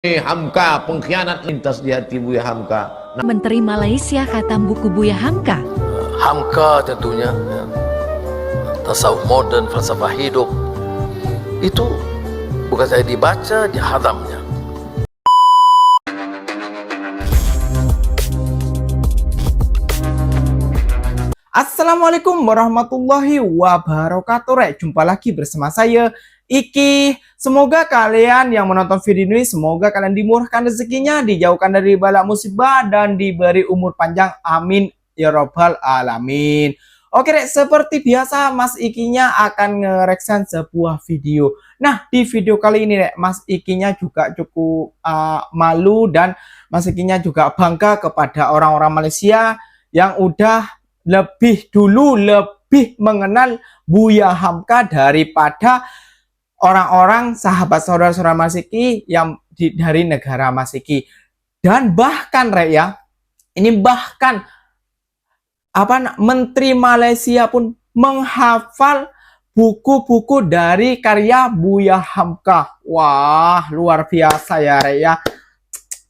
Hamka, pengkhianat lintas di hati Buya Hamka. Menteri Malaysia khatam buku Buya Hamka. Hamka tentunya, ya. Tasawuf modern, falsafah hidup, itu bukan saya dibaca, dihadamnya. Assalamualaikum warahmatullahi wabarakatuh. Jumpa lagi bersama saya Iki. Semoga kalian yang menonton video ini, semoga kalian dimurahkan rezekinya, dijauhkan dari bala musibah, dan diberi umur panjang. Amin ya robbal alamin. Oke Rek, seperti biasa Mas Ikinya akan ngereaction sebuah video. Nah, di video kali ini Rek, Mas Ikinya juga cukup malu, dan Mas Ikinya juga bangga kepada orang-orang Malaysia yang udah lebih mengenal Buya Hamka daripada orang-orang sahabat saudara-saudara Mas Iki yang dari negara Mas Iki. Dan bahkan Rek ya, ini bahkan Menteri Malaysia pun menghafal buku-buku dari karya Buya Hamka. Wah, luar biasa ya Rek ya.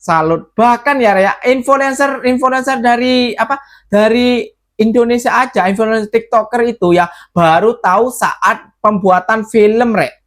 Salut. Bahkan ya Rek ya, influencer dari dari Indonesia aja, influencer TikToker itu ya baru tahu saat pembuatan film Rek.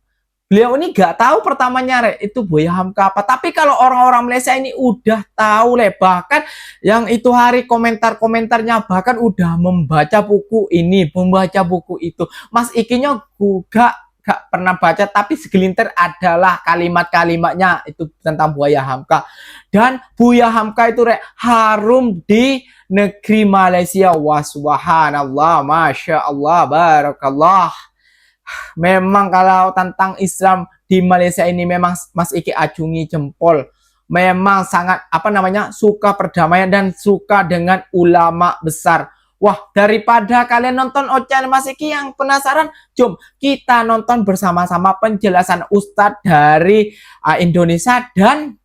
Beliau ini gak tahu pertamanya Rek itu Buya Hamka apa. Tapi kalau orang-orang Malaysia ini udah tahu Rek. Bahkan yang itu hari komentar-komentarnya bahkan udah membaca buku ini, membaca buku itu. Mas Ikinya gak pernah baca, tapi segelintir adalah kalimat-kalimatnya itu tentang Buya Hamka. Dan Buya Hamka itu Rek harum di negeri Malaysia. Wah, subhanallah, masya Allah, barakallah. Memang kalau tentang Islam di Malaysia ini memang Mas Iki acungi jempol. Memang sangat suka perdamaian dan suka dengan ulama besar. Wah, daripada kalian nonton ocehan Mas Iki yang penasaran, jom kita nonton bersama-sama penjelasan Ustadz dari Indonesia dan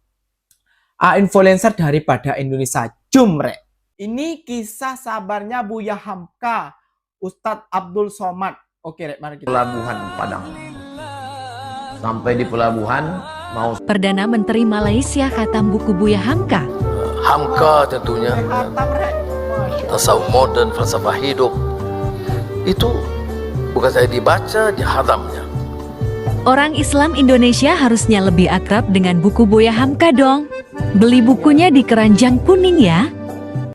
influencer daripada Indonesia. Jom Rek. Ini kisah sabarnya Buya Hamka, Ustadz Abdul Somad. Oke Rek, mari kita. Pelabuhan Padang. Sampai di pelabuhan mau Perdana Menteri Malaysia khatam buku Buya Hamka. Hamka tentunya, ya. Tasawuf modern, falsafah hidup, itu bukan saya dibaca, dihadamnya. Orang Islam Indonesia harusnya lebih akrab dengan buku Buya Hamka dong. Beli bukunya di keranjang kuning ya.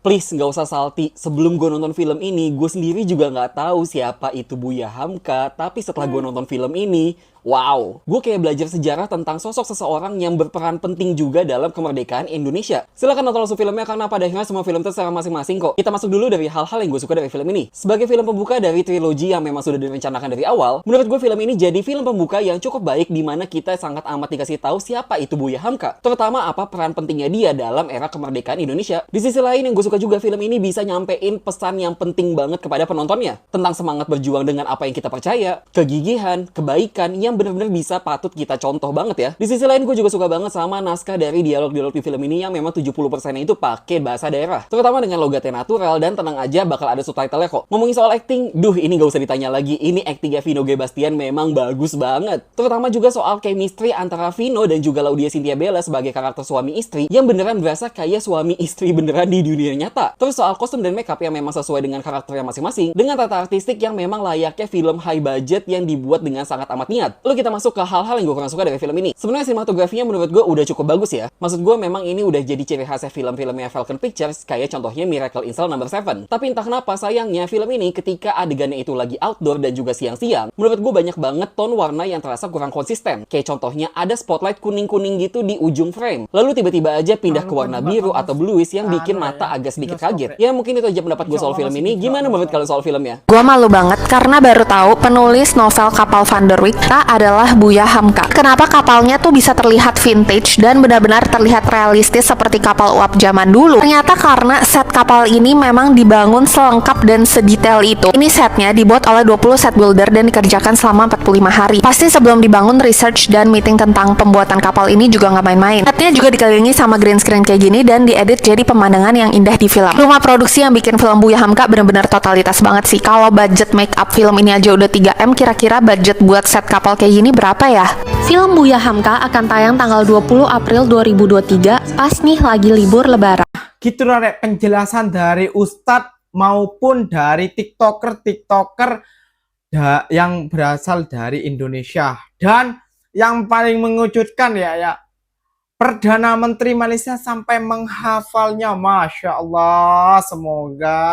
Please nggak usah salty, sebelum gue nonton film ini, gue sendiri juga nggak tahu siapa itu Buya Hamka. Tapi setelah gue nonton film ini, wow, gue kayak belajar sejarah tentang sosok seseorang yang berperan penting juga dalam kemerdekaan Indonesia. Silahkan nonton langsung filmnya, karena pada akhirnya semua film terserah masing-masing kok. Kita masuk dulu dari hal-hal yang gue suka dari film ini. Sebagai film pembuka dari trilogi yang memang sudah direncanakan dari awal, menurut gue film ini jadi film pembuka yang cukup baik, dimana kita sangat amat dikasih tahu siapa itu Buya Hamka. Terutama apa peran pentingnya dia dalam era kemerdekaan Indonesia. Di sisi lain yang gue suka juga, film ini bisa nyampein pesan yang penting banget kepada penontonnya tentang semangat berjuang dengan apa yang kita percaya, kegigihan, kebaikan yang benar-benar bisa patut kita contoh banget ya. Di sisi lain gue juga suka banget sama naskah dari dialog-dialog di film ini yang memang 70% itu pakai bahasa daerah, terutama dengan logatnya natural, dan tenang aja bakal ada subtitle-nya kok. Ngomongin soal acting, ini gak usah ditanya lagi, ini actingnya Vino G. Bastian memang bagus banget. Terutama juga soal chemistry antara Vino dan juga Laudya Cynthia Bella sebagai karakter suami istri yang beneran berasa kayak suami istri beneran di dunia nyata. Terus soal kostum dan makeup yang memang sesuai dengan karakternya masing-masing, dengan tata artistik yang memang layaknya film high budget yang dibuat dengan sangat amat niat. Lalu kita masuk ke hal-hal yang gue kurang suka dari film ini. Sebenarnya sinematografinya menurut gue udah cukup bagus ya. Maksud gue memang ini udah jadi ciri khasnya film-filmnya Falcon Pictures, kayak contohnya Miracle in Cell No. 7. Tapi entah kenapa sayangnya film ini ketika adegannya itu lagi outdoor dan juga siang-siang, menurut gue banyak banget tone warna yang terasa kurang konsisten. Kayak contohnya ada spotlight kuning-kuning gitu di ujung frame, lalu tiba-tiba aja pindah ke warna biru atau bluish yang bikin mata agak sedikit kaget. Ya mungkin itu aja pendapat gue soal film ini. Gimana menurut kalian soal filmnya? Gue malu banget karena baru tahu penulis novel Kapal Van der Wijk adalah Buya Hamka. Kenapa kapalnya tuh bisa terlihat vintage dan benar-benar terlihat realistis seperti kapal uap zaman dulu? Ternyata karena set kapal ini memang dibangun selengkap dan sedetail itu. Ini setnya dibuat oleh 20 set builder dan dikerjakan selama 45 hari. Pasti sebelum dibangun research dan meeting tentang pembuatan kapal ini juga nggak main-main. Setnya juga dikelilingi sama green screen kayak gini dan diedit jadi pemandangan yang indah di film. Rumah produksi yang bikin film Buya Hamka bener-bener totalitas banget sih. Kalau budget make up film ini aja udah 3M, kira-kira budget buat set kapal kayak gini berapa ya? Film Buya Hamka akan tayang tanggal 20 April 2023, pas nih lagi libur lebaran. Gitu loh Rek, penjelasan dari Ustadz maupun dari TikToker yang berasal dari Indonesia. Dan yang paling mengejutkan ya Perdana Menteri Malaysia sampai menghafalnya. Masya Allah, semoga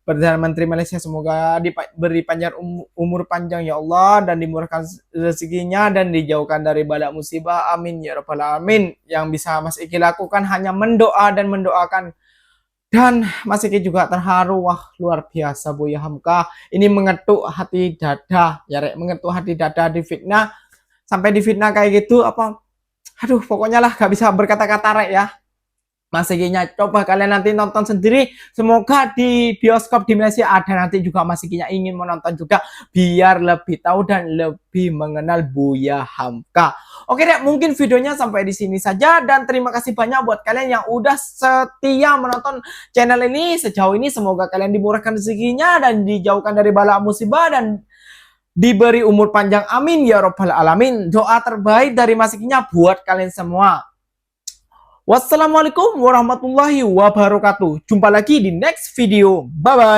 Perdana Menteri Malaysia semoga diberi panjang umur panjang ya Allah, dan dimurahkan rezekinya dan dijauhkan dari bala musibah. Amin ya rabbal alamin. Yang bisa Mas Iki lakukan hanya mendoa dan mendoakan. Dan Mas Iki juga terharu. Wah, luar biasa Buya Hamka. Ini mengetuk hati dada ya Rek, mengetuk hati dada difitnah. Sampai difitnah kayak gitu apa? Aduh, pokoknya lah gak bisa berkata-kata Rek ya. Mas Iki-nya coba kalian nanti nonton sendiri. Semoga di bioskop di Malaysia ada nanti juga. Mas Iki-nya ingin menonton juga biar lebih tahu dan lebih mengenal Buya Hamka. Oke deh, mungkin videonya sampai di sini saja, dan terima kasih banyak buat kalian yang udah setia menonton channel ini sejauh ini. Semoga kalian dimurahkan rezekinya dan dijauhkan dari bala musibah dan diberi umur panjang. Amin ya rabbal alamin. Doa terbaik dari Mas Iki-nya buat kalian semua. Wassalamualaikum warahmatullahi wabarakatuh. Jumpa lagi di next video. Bye bye.